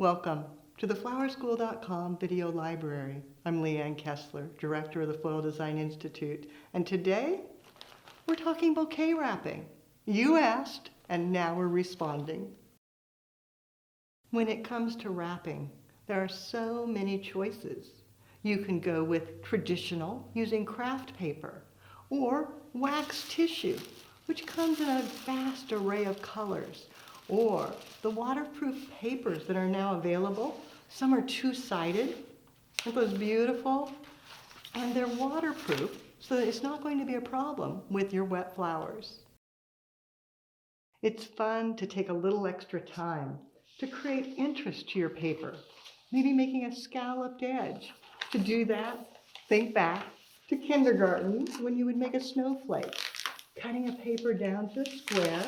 Welcome to the flowerschool.com video library. I'm Leanne Kessler, director of the Floral Design Institute, and today we're talking bouquet wrapping. You asked, and now we're responding. When it comes to wrapping, there are so many choices. You can go with traditional, using craft paper, or wax tissue, which comes in a vast array of colors, or the waterproof papers that are now available. Some are two-sided, aren't those beautiful? And they're waterproof, so that it's not going to be a problem with your wet flowers. It's fun to take a little extra time to create interest to your paper, maybe making a scalloped edge. To do that, think back to kindergarten when you would make a snowflake, cutting a paper down to a square,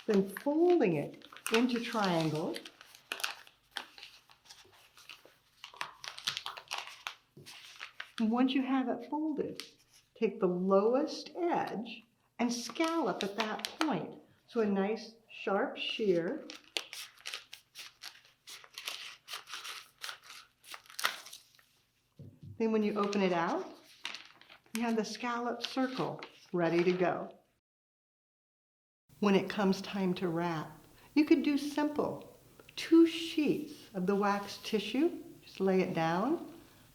then folding it into triangles, and once you have it folded, take the lowest edge and scallop at that point. So a nice sharp shear. Then when you open it out, you have the scalloped circle ready to go. When it comes time to wrap, you could do simple. 2 sheets of the wax tissue, just lay it down,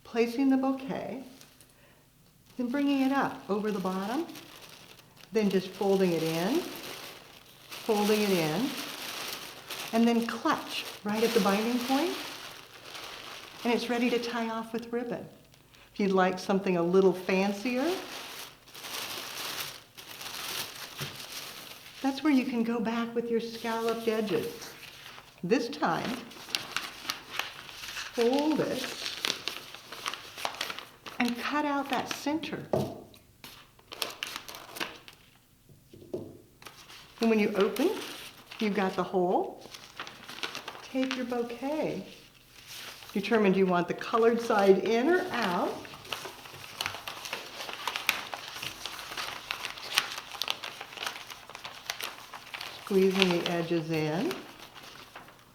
placing the bouquet, then bringing it up over the bottom, then just folding it in, and then clutch right at the binding point, and it's ready to tie off with ribbon. If you'd like something a little fancier, that's where you can go back with your scalloped edges. This time, fold it and cut out that center. And when you open, you've got the hole. Take your bouquet. Determine, do you want the colored side in or out? Squeezing the edges in,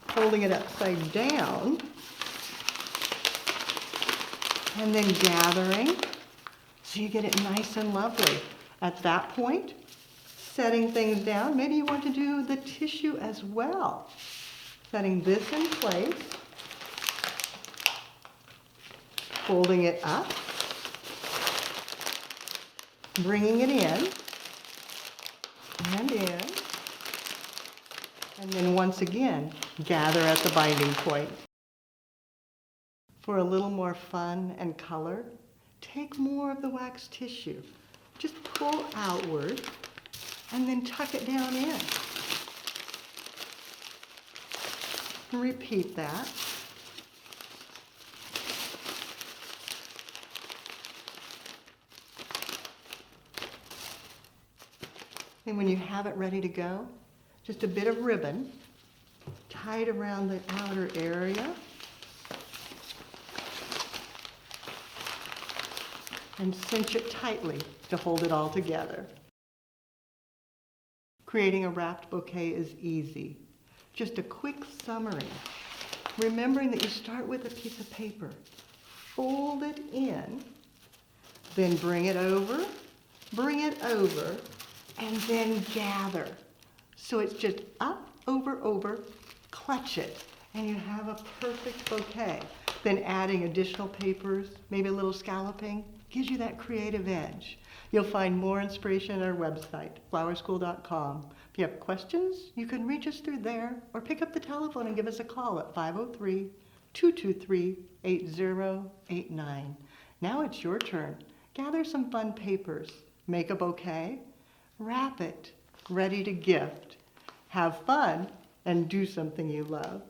holding it upside down, and then gathering so you get it nice and lovely. At that point, setting things down. Maybe you want to do the tissue as well. Setting this in place, folding it up, bringing it in, and then once again, gather at the binding point. For a little more fun and color, take more of the wax tissue. Just pull outward and then tuck it down in. And repeat that. And when you have it ready to go, just a bit of ribbon tied around the outer area, and cinch it tightly to hold it all together. Creating a wrapped bouquet is easy. Just a quick summary. Remembering that you start with a piece of paper, fold it in, then bring it over, and then gather. So it's just up, over, clutch it, and you have a perfect bouquet. Then adding additional papers, maybe a little scalloping, gives you that creative edge. You'll find more inspiration at our website, flowerschool.com. If you have questions, you can reach us through there or pick up the telephone and give us a call at 503-223-8089. Now it's your turn. Gather some fun papers, make a bouquet, wrap it, ready to gift. Have fun and do something you love.